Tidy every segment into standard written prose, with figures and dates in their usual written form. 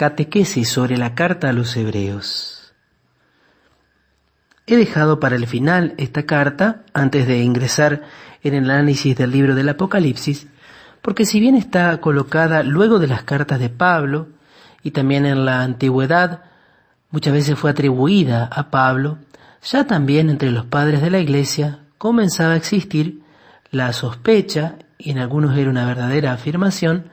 Catequesis sobre la carta a los Hebreos. He dejado para el final esta carta antes de ingresar en el análisis del libro del Apocalipsis, porque si bien está colocada luego de las cartas de Pablo y también en la antigüedad muchas veces fue atribuida a Pablo, ya también entre los padres de la Iglesia comenzaba a existir la sospecha, y en algunos era una verdadera afirmación,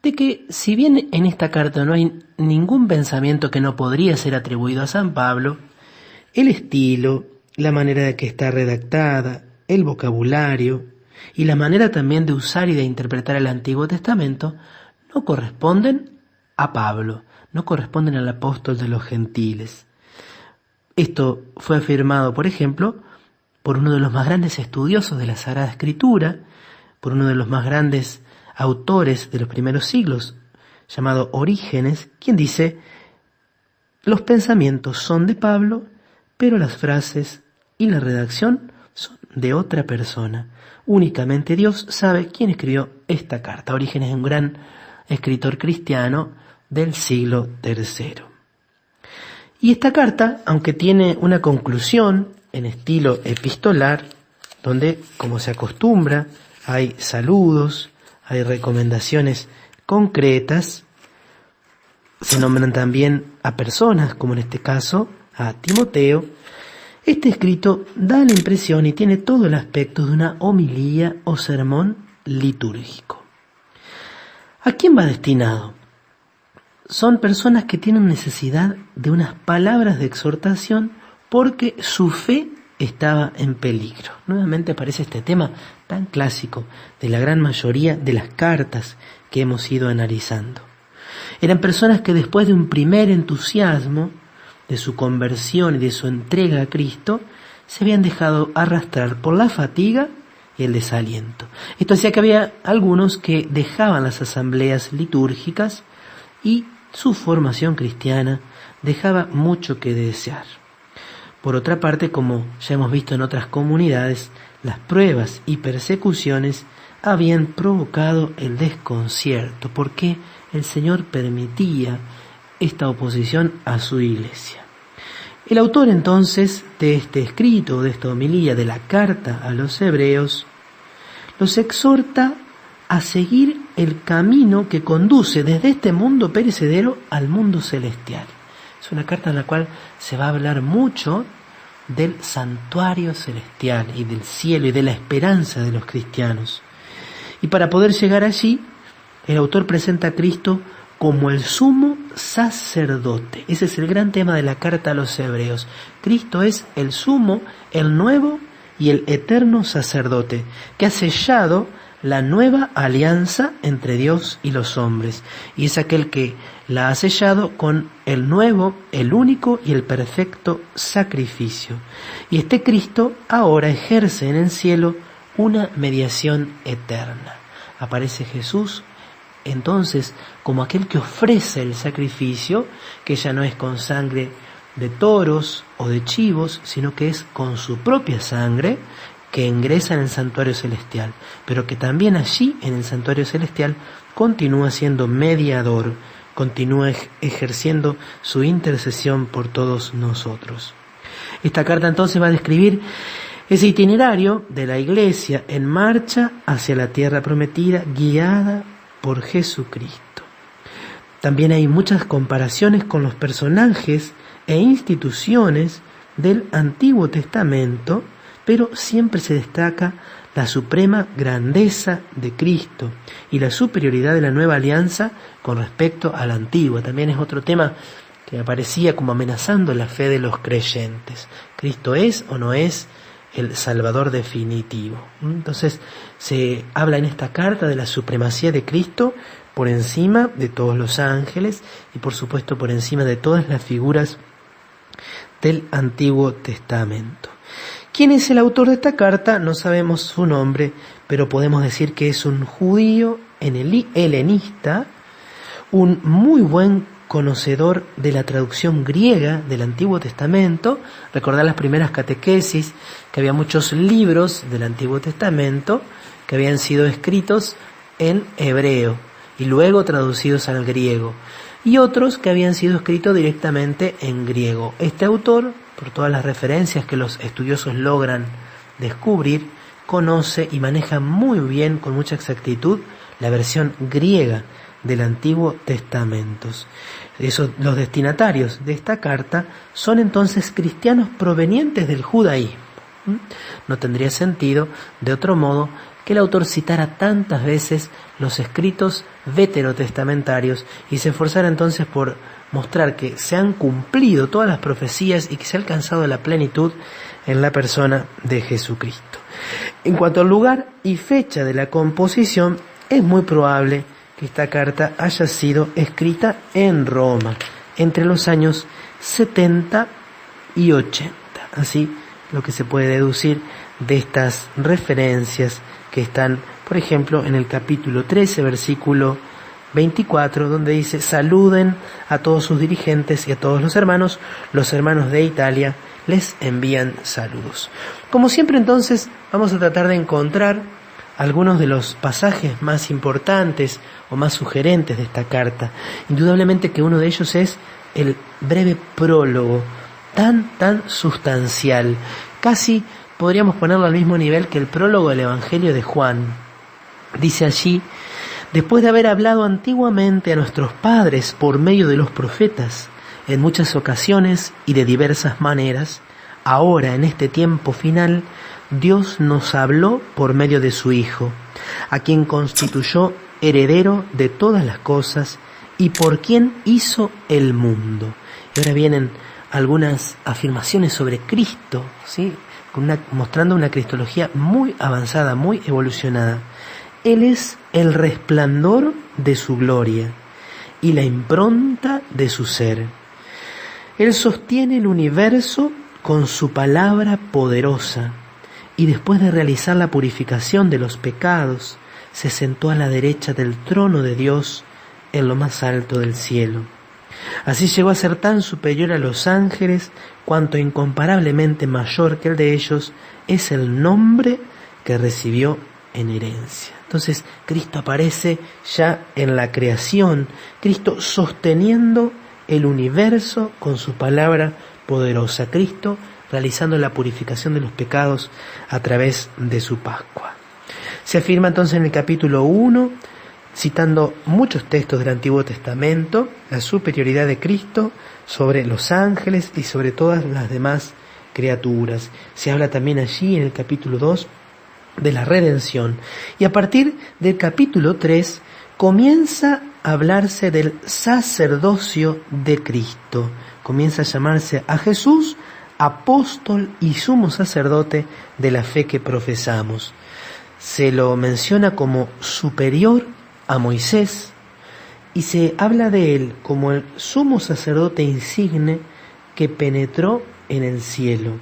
de que si bien en esta carta no hay ningún pensamiento que no podría ser atribuido a San Pablo, el estilo, la manera de que está redactada, el vocabulario y la manera también de usar y de interpretar el Antiguo Testamento no corresponden a Pablo, no corresponden al apóstol de los gentiles. Esto fue afirmado, por ejemplo, por uno de los más grandes estudiosos de la Sagrada Escritura, por uno de los más grandes autores de los primeros siglos, llamado Orígenes, quien dice: los pensamientos son de Pablo, pero las frases y la redacción son de otra persona. Únicamente Dios sabe quién escribió esta carta. Orígenes es un gran escritor cristiano del siglo III. Y esta carta, aunque tiene una conclusión en estilo epistolar, donde, como se acostumbra, hay saludos, hay recomendaciones concretas, se nombran también a personas, como en este caso a Timoteo. Este escrito da la impresión y tiene todo el aspecto de una homilía o sermón litúrgico. ¿A quién va destinado? Son personas que tienen necesidad de unas palabras de exhortación porque su fe estaba en peligro. Nuevamente aparece este tema tan clásico de la gran mayoría de las cartas que hemos ido analizando. Eran personas que después de un primer entusiasmo, de su conversión y de su entrega a Cristo, se habían dejado arrastrar por la fatiga y el desaliento. Esto hacía que había algunos que dejaban las asambleas litúrgicas y su formación cristiana dejaba mucho que desear. Por otra parte, como ya hemos visto en otras comunidades, las pruebas y persecuciones habían provocado el desconcierto, porque el Señor permitía esta oposición a su iglesia. El autor entonces de este escrito, de esta homilía, de la carta a los Hebreos, los exhorta a seguir el camino que conduce desde este mundo perecedero al mundo celestial. Es una carta en la cual se va a hablar mucho del santuario celestial y del cielo y de la esperanza de los cristianos. Y para poder llegar allí, el autor presenta a Cristo como el sumo sacerdote. Ese es el gran tema de la carta a los Hebreos. Cristo es el sumo, el nuevo y el eterno sacerdote, que ha sellado la nueva alianza entre Dios y los hombres, y es aquel que la ha sellado con el nuevo, el único y el perfecto sacrificio. Y este Cristo ahora ejerce en el cielo una mediación eterna. Aparece Jesús entonces como aquel que ofrece el sacrificio, que ya no es con sangre de toros o de chivos, sino que es con su propia sangre, que ingresa en el santuario celestial, pero que también allí en el santuario celestial continúa siendo mediador, continúa ejerciendo su intercesión por todos nosotros. Esta carta entonces va a describir ese itinerario de la Iglesia en marcha hacia la tierra prometida, guiada por Jesucristo. También hay muchas comparaciones con los personajes e instituciones del Antiguo Testamento, pero siempre se destaca la suprema grandeza de Cristo y la superioridad de la nueva alianza con respecto a la antigua. También es otro tema que aparecía como amenazando la fe de los creyentes. ¿Cristo es o no es el Salvador definitivo? Entonces se habla en esta carta de la supremacía de Cristo por encima de todos los ángeles y por supuesto por encima de todas las figuras del Antiguo Testamento. ¿Quién es el autor de esta carta? No sabemos su nombre, pero podemos decir que es un judío helenista, un muy buen conocedor de la traducción griega del Antiguo Testamento. Recordar las primeras catequesis, que había muchos libros del Antiguo Testamento que habían sido escritos en hebreo y luego traducidos al griego. y otros que habían sido escritos directamente en griego. Este autor, por todas las referencias que los estudiosos logran descubrir, conoce y maneja muy bien, con mucha exactitud, la versión griega del Antiguo Testamento. Los destinatarios de esta carta son entonces cristianos provenientes del judaísmo. No tendría sentido, de otro modo, que el autor citara tantas veces los escritos veterotestamentarios y se esforzara entonces por mostrar que se han cumplido todas las profecías y que se ha alcanzado la plenitud en la persona de Jesucristo. En cuanto al lugar y fecha de la composición, es muy probable que esta carta haya sido escrita en Roma entre los años 70 y 80. Así lo que se puede deducir de estas referencias que están, por ejemplo, en el capítulo 13, versículo 24, donde dice: saluden a todos sus dirigentes y a todos los hermanos de Italia les envían saludos. Como siempre, entonces, vamos a tratar de encontrar algunos de los pasajes más importantes o más sugerentes de esta carta. Indudablemente que uno de ellos es el breve prólogo, tan sustancial, casi podríamos ponerlo al mismo nivel que el prólogo del Evangelio de Juan. Dice allí: después de haber hablado antiguamente a nuestros padres por medio de los profetas, en muchas ocasiones y de diversas maneras, ahora en este tiempo final, Dios nos habló por medio de su Hijo, a quien constituyó heredero de todas las cosas y por quien hizo el mundo. Y ahora vienen algunas afirmaciones sobre Cristo, ¿sí? Mostrando una cristología muy avanzada, muy evolucionada. Él es el resplandor de su gloria y la impronta de su ser. Él sostiene el universo con su palabra poderosa y después de realizar la purificación de los pecados, se sentó a la derecha del trono de Dios en lo más alto del cielo. Así llegó a ser tan superior a los ángeles cuanto incomparablemente mayor que el de ellos es el nombre que recibió en herencia. Entonces Cristo aparece ya en la creación, Cristo sosteniendo el universo con su palabra poderosa, Cristo realizando la purificación de los pecados a través de su Pascua. Se afirma entonces en el capítulo 1, citando muchos textos del Antiguo Testamento, la superioridad de Cristo sobre los ángeles y sobre todas las demás criaturas. Se habla también allí en el capítulo 2 de la redención. Y a partir del capítulo 3 comienza a hablarse del sacerdocio de Cristo. Comienza a llamarse a Jesús apóstol y sumo sacerdote de la fe que profesamos. Se lo menciona como superior a Moisés y se habla de él como el sumo sacerdote insigne que penetró en el cielo.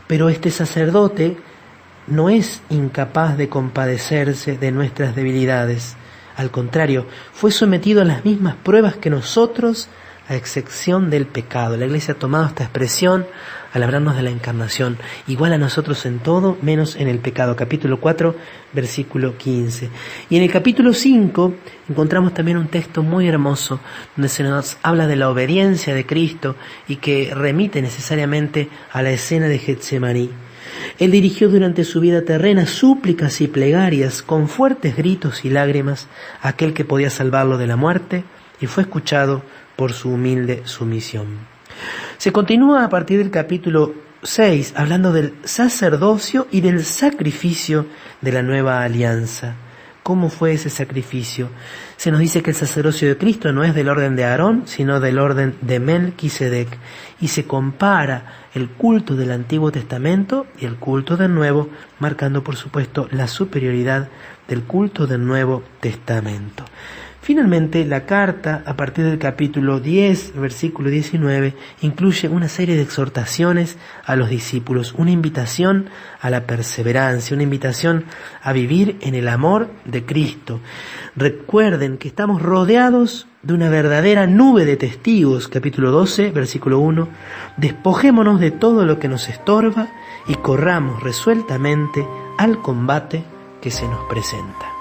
Pero este sacerdote no es incapaz de compadecerse de nuestras debilidades. Al contrario, fue sometido a las mismas pruebas que nosotros, a excepción del pecado. La Iglesia ha tomado esta expresión al hablarnos de la encarnación, igual a nosotros en todo, menos en el pecado. Capítulo 4, versículo 15. Y en el capítulo 5 encontramos también un texto muy hermoso, donde se nos habla de la obediencia de Cristo y que remite necesariamente a la escena de Getsemaní. Él dirigió durante su vida terrena súplicas y plegarias con fuertes gritos y lágrimas a aquel que podía salvarlo de la muerte y fue escuchado por su humilde sumisión. Se continúa a partir del capítulo 6 hablando del sacerdocio y del sacrificio de la nueva alianza. ¿Cómo fue ese sacrificio? Se nos dice que el sacerdocio de Cristo no es del orden de Aarón, sino del orden de Melquisedec, y se compara el culto del Antiguo Testamento y el culto del Nuevo, marcando por supuesto la superioridad del culto del Nuevo Testamento. Finalmente, la carta, a partir del capítulo 10, versículo 19, incluye una serie de exhortaciones a los discípulos, una invitación a la perseverancia, una invitación a vivir en el amor de Cristo. Recuerden que estamos rodeados de una verdadera nube de testigos, capítulo 12, versículo 1, despojémonos de todo lo que nos estorba y corramos resueltamente al combate que se nos presenta.